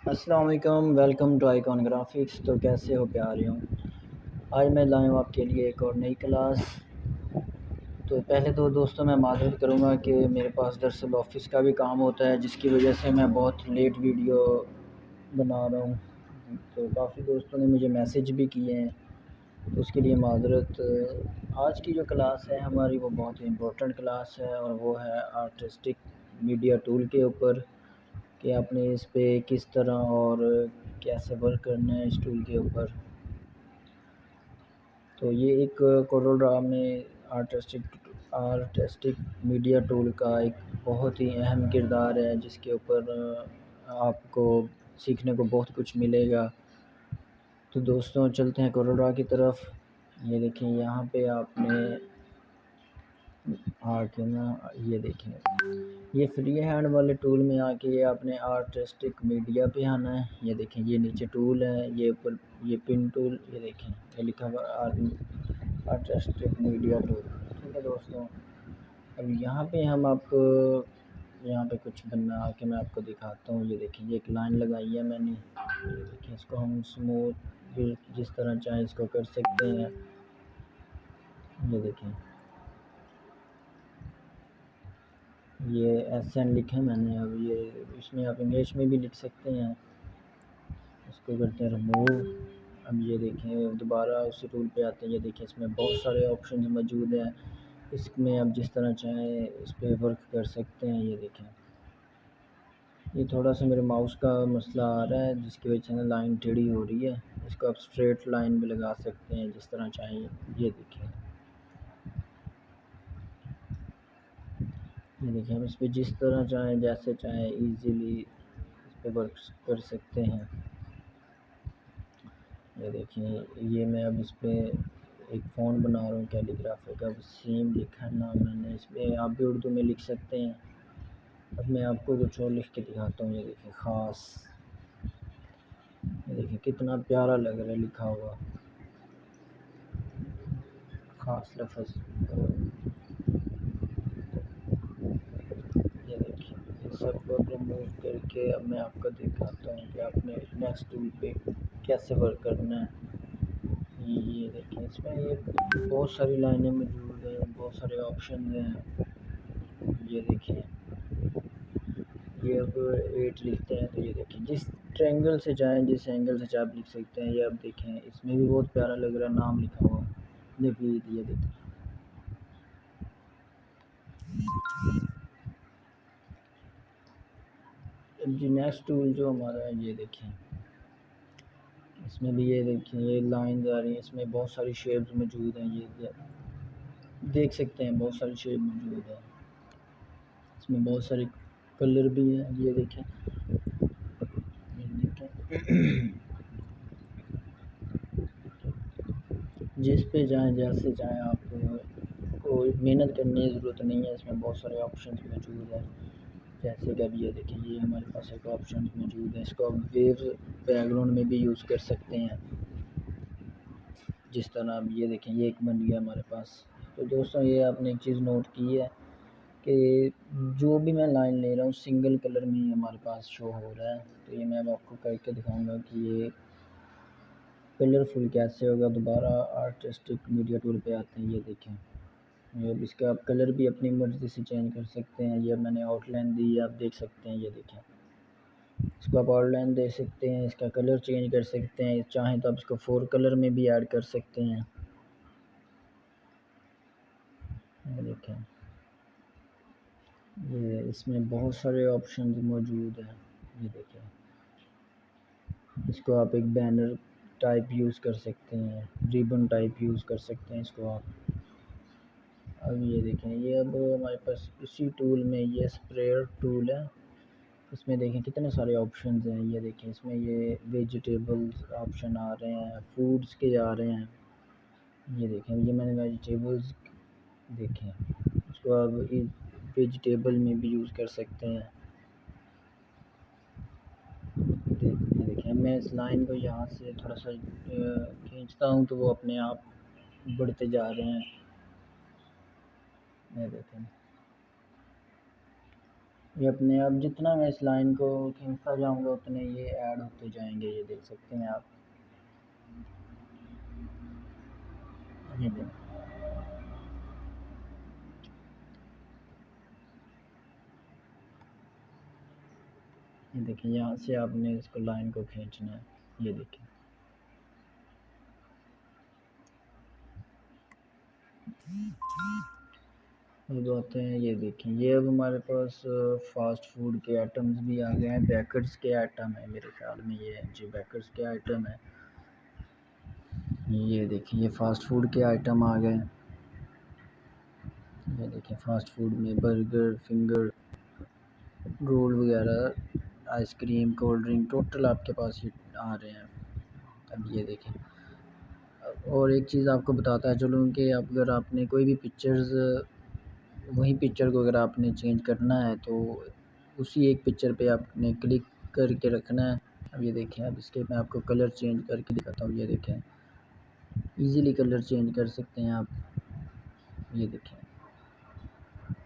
अस्सलाम वालेकुम, welcome to icon graphics. तो कैसे हो प्यारे हो। आज मैं लाया हूँ आपके लिए एक और नई क्लास। तो पहले तो दोस्तों मैं माज़रत करूँगा कि मेरे पास दरअसल ऑफ़िस का भी काम होता है, जिसकी वजह से मैं बहुत लेट वीडियो बना रहा हूँ। तो काफ़ी दोस्तों ने मुझे मैसेज भी किए हैं, तो उसके लिए माज़रत। आज की जो क्लास है हमारी वो बहुत ही इम्पोर्टेंट क्लास है, और वो है आर्टिस्टिक मीडिया टूल के ऊपर कि आपने इस पे किस तरह और कैसे वर्क करना है इस टूल के ऊपर। तो ये एक कोरोड्रा में आर्टिस्टिक मीडिया टूल का एक बहुत ही अहम किरदार है, जिसके ऊपर आपको सीखने को बहुत कुछ मिलेगा। तो दोस्तों चलते हैं कोरोड्रा की तरफ। ये देखें, यहाँ पे आपने आके ना, ये देखें, ये फ्री हैंड वाले टूल में आके ये आपने आर्टिस्टिक मीडिया पे आना है। ये देखें, ये नीचे टूल है, ये ऊपर ये पिन टूल, ये देखें ये लिखा हुआ आर्टिस्टिक मीडिया टूल। ठीक है दोस्तों, अब यहाँ पे हम आपको यहाँ पे कुछ बना के मैं आपको दिखाता हूँ। ये देखें, ये एक लाइन लगाई है मैंने। ये देखें, इसको हम स्मूथ जिस तरह चाहें इसको कर सकते हैं। ये देखें, ये एसएन लिखे मैंने। अब ये इसमें आप इंग्लिश में भी लिख सकते हैं। इसको करते हैं रिमूव। अब ये देखें, दोबारा उसी टूल पे आते हैं। ये देखें, इसमें बहुत सारे ऑप्शंस मौजूद हैं। इसमें आप जिस तरह चाहें इस पर वर्क कर सकते हैं। ये देखें, ये थोड़ा सा मेरे माउस का मसला आ रहा है, जिसकी वजह से ना लाइन टेढ़ी हो रही है। इसको आप स्ट्रेट लाइन भी लगा सकते हैं जिस तरह चाहें। ये देखें, ये देखें, हम इस पर जिस तरह चाहें जैसे चाहें ईज़िली इस पर वर्क कर सकते हैं। ये देखिए, ये मैं अब इस पर एक फ़ॉन्ट बना रहा हूँ कैलीग्राफी का, वसीम लिखा है नाम मैंने। इस पर आप भी उर्दू में लिख सकते हैं। अब मैं आपको कुछ और लिख के दिखाता हूँ। ये देखिए, ख़ास, ये देखिए कितना प्यारा लग रहा है लिखा हुआ, ख़ास लफ्ज़। ये देखिए, इस सब को रिमूव करके अब मैं आपको दिखाता हूँ कि आपने नेक्स्ट टूल पे कैसे वर्क करना है। ये देखिए, इसमें ये बहुत सारी लाइनें मौजूद हैं, बहुत सारे ऑप्शन हैं। ये देखिए, ये अब 8 लिखते हैं। तो ये देखें, जिस ट्रायंगल से चाहें जिस एंगल से चाहे आप लिख सकते हैं। ये अब देखें, इसमें भी बहुत प्यारा लग रहा है, नाम लिखा हुआ नवीद। ये देखें, अब जी नेक्स्ट टूल जो हमारा है, ये देखें, इसमें भी ये देखें, ये लाइन आ रही है। इसमें बहुत सारी शेप्स मौजूद हैं। ये देख सकते हैं, बहुत सारी शेप मौजूद है। इसमें बहुत सारे कलर भी हैं। ये देखें, जिस पे जाएं जैसे चाहें आप, कोई मेहनत करने की ज़रूरत नहीं है। इसमें बहुत सारे ऑप्शंस मौजूद हैं। जैसे कि अब ये देखिए, ये हमारे पास एक ऑप्शन मौजूद है। इसको आप वेव बैकग्राउंड में भी यूज़ कर सकते हैं जिस तरह। अब ये देखें, ये एक बन गया हमारे पास। तो दोस्तों, ये आपने एक चीज़ नोट की है कि जो भी मैं लाइन ले रहा हूँ सिंगल कलर में ही हमारे पास शो हो रहा है। तो ये मैं अब आपको करके दिखाऊंगा कि ये कलरफुल कैसे होगा। दोबारा आर्टिस्टिक मीडिया टूल पे आते हैं। ये देखें, ये अब इसका आप कलर भी अपनी मर्ज़ी से चेंज कर सकते हैं। ये मैंने आउटलाइन दी है, आप देख सकते हैं। ये देखें, इसको आप आउटलाइन दे सकते हैं, इसका कलर चेंज कर सकते हैं। चाहें तो आप इसको 4 कलर में भी ऐड कर सकते हैं। ये देखें, ये इसमें बहुत सारे ऑप्शन मौजूद हैं। ये देखें, इसको आप एक बैनर टाइप यूज़ कर सकते हैं, रिबन टाइप यूज़ कर सकते हैं इसको आप। अब ये देखें, ये अब हमारे पास इसी टूल में ये स्प्रेयर टूल है। इसमें देखें कितने सारे ऑप्शंस हैं। ये देखें, इसमें ये वेजिटेबल्स ऑप्शन आ रहे हैं, फूड्स के आ रहे हैं। ये देखें, ये मैंने वेजिटेबल्स देखें, इसको आप वेजिटेबल में भी यूज़ कर सकते हैं। देखें, मैं इस लाइन को यहाँ से थोड़ा सा खींचता हूँ तो वो अपने आप बढ़ते जा रहे हैं। ये देखें, ये अपने आप जितना मैं इस लाइन को खींचता जाऊंगा उतने ये ऐड होते जाएंगे, ये देख सकते हैं आप। ये देख ये देखिए, यहाँ से आपने इसको लाइन को खींचना है। ये देखिए, अब आते हैं, ये देखिए, ये अब हमारे पास फास्ट फूड के आइटम्स भी आ गए हैं। बेकर्स के आइटम है मेरे ख्याल में, ये जी बेकर्स के आइटम है। ये देखिए, ये फास्ट फूड के आइटम आ गए। ये देखिए, फास्ट फूड में बर्गर, फिंगर रोल वगैरह, आइसक्रीम, कोल्ड ड्रिंक, टोटल आपके पास ये आ रहे हैं। अब ये देखें, और एक चीज़ आपको बताता चलूँ कि अगर आपने कोई भी पिक्चर्स, वही पिक्चर को अगर आपने चेंज करना है तो उसी एक पिक्चर पे आपने क्लिक करके रखना है। अब ये देखें, अब इसके मैं आपको कलर चेंज करके दिखाता हूँ। ये देखें, इजीली कलर चेंज कर सकते हैं आप। ये देखें,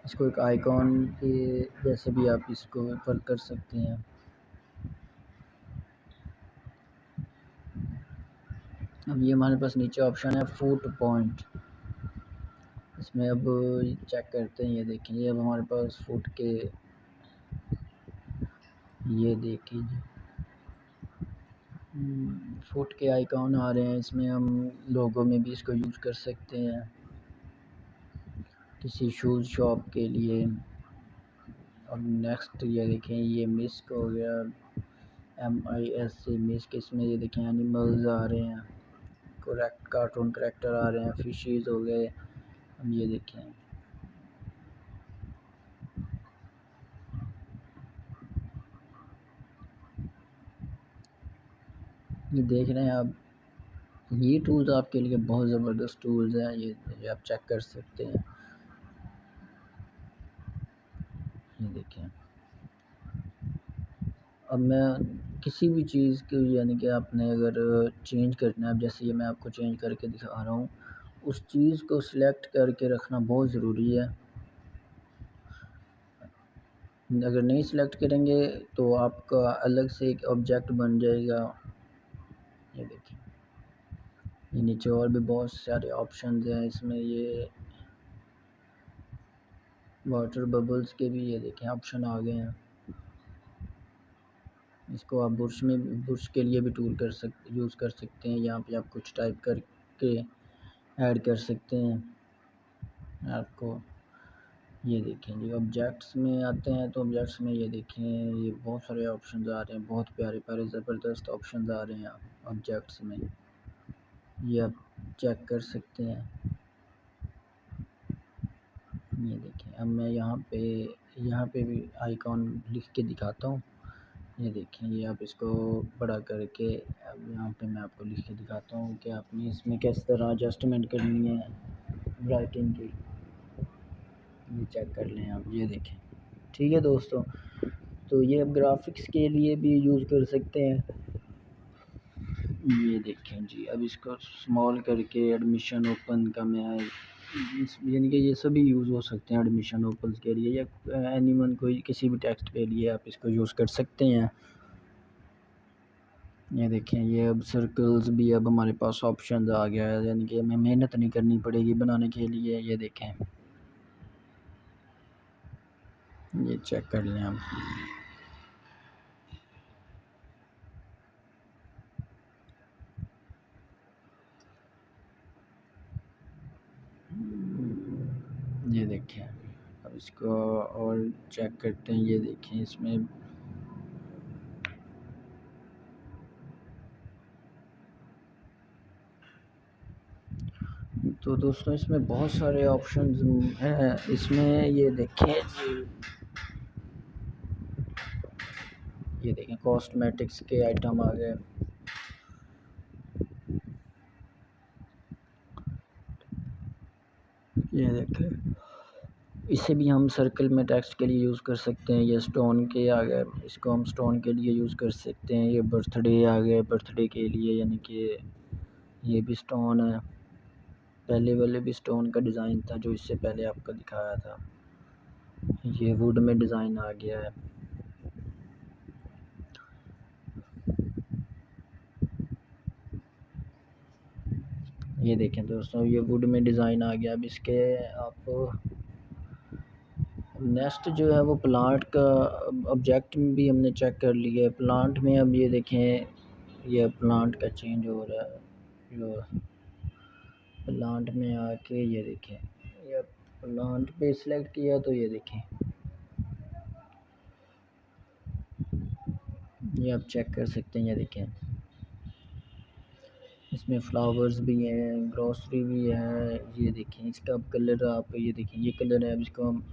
इसको एक आइकॉन के जैसे भी आप इसको ऊपर कर सकते हैं। अब ये हमारे पास नीचे ऑप्शन है फुट पॉइंट, इसमें अब चेक करते हैं। ये देखिए, ये अब हमारे पास फुट के, ये देखिए फुट के आइकॉन आ रहे हैं। इसमें हम लोगों में भी इसको यूज़ कर सकते हैं किसी शूज़ शॉप के लिए। और नेक्स्ट ये देखें, ये मिस्क हो गया, MISC मिस्क। इसमें ये देखें, एनिमल्स आ रहे हैं, करेक्ट कार्टून करेक्टर आ रहे हैं, फिशेस हो गए। अब ये देखें, ये देख रहे हैं आप, ये टूल्स आपके लिए बहुत ज़बरदस्त टूल्स हैं। ये आप चेक कर सकते हैं। ये देखें, अब मैं किसी भी चीज़ को, यानी कि आपने अगर चेंज करना है, जैसे ये मैं आपको चेंज करके दिखा रहा हूँ, उस चीज़ को सिलेक्ट करके रखना बहुत ज़रूरी है। अगर नहीं सिलेक्ट करेंगे तो आपका अलग से एक ऑब्जेक्ट बन जाएगा। ये देखिए, ये नीचे और भी बहुत सारे ऑप्शंस हैं इसमें। ये वाटर बबल्स के भी ये देखें ऑप्शन आ गए हैं। इसको आप बुरश के लिए भी यूज़ कर सकते हैं। यहाँ पे आप कुछ टाइप करके ऐड कर सकते हैं आपको। ये देखें जी, ऑब्जेक्ट्स में आते हैं तो ऑब्जेक्ट्स में ये देखें, ये बहुत सारे ऑप्शंस आ रहे हैं, बहुत प्यारे प्यारे ज़बरदस्त ऑप्शंस आ रहे हैं ऑब्जेक्ट्स में। ये आप चेक कर सकते हैं। ये देखें, अब मैं यहाँ पे भी आइकॉन लिख के दिखाता हूँ। ये देखें, ये आप इसको बड़ा करके, अब यहाँ पे मैं आपको लिख के दिखाता हूँ कि आपने इसमें किस तरह एडजस्टमेंट करनी है राइटिंग की। ये चेक कर लें आप। ये देखें, ठीक है दोस्तों, तो ये अब ग्राफिक्स के लिए भी यूज़ कर सकते हैं। ये देखें जी, अब इसको स्मॉल करके एडमिशन ओपन का मैं, यानी कि ये सभी यूज़ हो सकते हैं एडमिशन ओपन के लिए, या एनीवन कोई किसी भी टेक्स्ट के लिए आप इसको यूज़ कर सकते हैं। ये देखें, ये अब सर्कल्स भी अब हमारे पास ऑप्शन आ गया है, यानी कि हमें मेहनत नहीं करनी पड़ेगी बनाने के लिए। ये देखें, ये चेक कर लें आप। ये देखें, अब इसको और चेक करते हैं। ये देखें, इसमें तो दोस्तों इसमें बहुत सारे ऑप्शंस हैं इसमें। ये देखें जी, ये देखें, कॉस्मेटिक्स के आइटम आ गए। ये देखें, इसे भी हम सर्कल में टेक्स्ट के लिए यूज़ कर सकते हैं। ये स्टोन के आ गए, इसको हम स्टोन के लिए यूज़ कर सकते हैं। ये बर्थडे आ गए, बर्थडे के लिए, यानी कि ये भी स्टोन है। पहले वाले भी स्टोन का डिज़ाइन था जो इससे पहले आपको दिखाया था। ये वुड में डिज़ाइन आ गया है। ये देखें दोस्तों, ये वुड में डिज़ाइन आ गया। अब इसके आप नेक्स्ट जो है वो प्लांट का ऑब्जेक्ट में भी हमने चेक कर लिया है। प्लांट में अब ये देखें, ये प्लांट का चेंज हो रहा है। जो प्लांट में आके ये देखें, ये प्लांट पे सिलेक्ट किया तो ये देखें, ये आप चेक कर सकते हैं। ये देखें, इसमें फ्लावर्स भी हैं, ग्रोसरी भी है। ये देखें, इसका अब कलर आप ये देखें, ये कलर है। अब इसको हम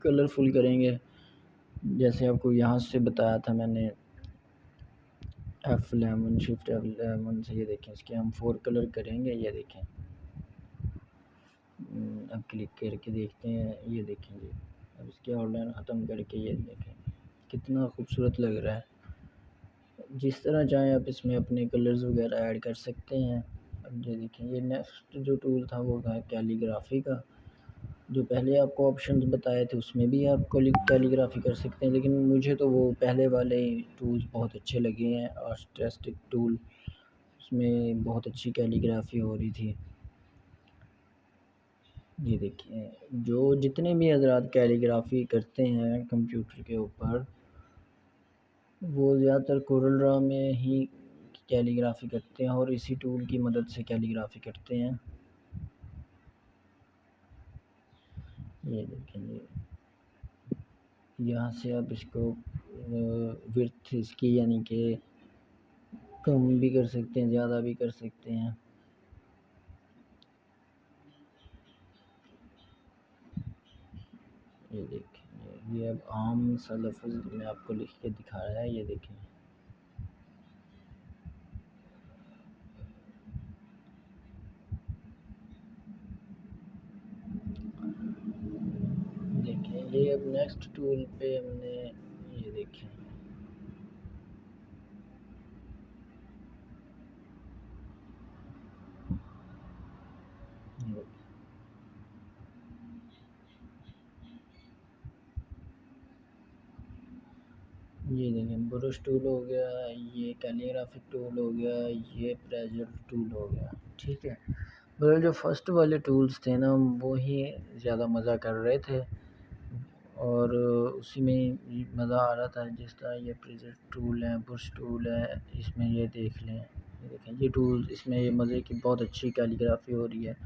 कलरफुल करेंगे, जैसे आपको यहाँ से बताया था मैंने, F11 शिफ्ट F11 से। ये देखें, इसके हम 4 कलर करेंगे। ये देखें, अब क्लिक करके देखते हैं। ये देखें जी, अब इसके आउटलाइन ख़त्म करके ये देखें कितना खूबसूरत लग रहा है। जिस तरह चाहें आप इसमें अपने कलर्स वगैरह ऐड कर सकते हैं। अब ये देखें, ये नेक्स्ट जो टूल था वो था कैलीग्राफी का। जो पहले आपको ऑप्शंस बताए थे उसमें भी आप कैलीग्राफी कर सकते हैं, लेकिन मुझे तो वो पहले वाले टूल्स बहुत अच्छे लगे हैं। आर्टिस्टिक टूल, उसमें बहुत अच्छी कैलीग्राफी हो रही थी। ये देखिए, जो जितने भी हजरात कैलीग्राफी करते हैं कंप्यूटर के ऊपर, वो ज़्यादातर कोरल ड्रॉ में ही कैलीग्राफी करते हैं और इसी टूल की मदद से कैलीग्राफी करते हैं। ये देखेंगे, यहाँ से आप इसको विड्थ इसकी यानी कि कम भी कर सकते हैं, ज़्यादा भी कर सकते हैं। ये देखें, ये अब आम सा लफ्ज़ में आपको लिख के दिखा रहा है। ये देखें, देखें ये अब नेक्स्ट टूल पे हमने ये देखें, ये देखें ब्रश टूल हो गया, ये कैलीग्राफिक टूल हो गया, ये प्रेशर टूल हो गया। ठीक है, मगर जो फर्स्ट वाले टूल्स थे ना वो ही ज़्यादा मज़ा कर रहे थे और उसी में मज़ा आ रहा था। जिस तरह ये प्रेशर टूल है, ब्रश टूल है, इसमें ये देख लें, ये देखें, ये टूल इसमें ये मज़े की बहुत अच्छी कैलीग्राफी हो रही है।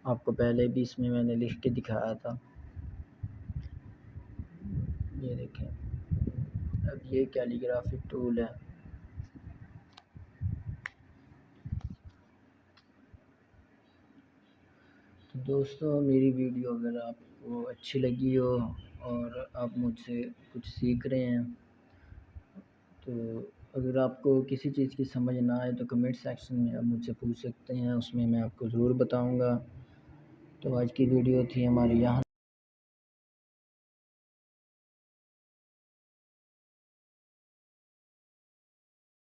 आपको पहले भी इसमें मैंने लिख के दिखाया था। ये देखें, अब ये कैलीग्राफिक टूल है। तो दोस्तों, मेरी वीडियो अगर आपको अच्छी लगी हो और आप मुझसे कुछ सीख रहे हैं, तो अगर आपको किसी चीज़ की समझ ना आए तो कमेंट सेक्शन में आप मुझसे पूछ सकते हैं, उसमें मैं आपको ज़रूर बताऊंगा। तो आज की वीडियो थी हमारी यहाँ।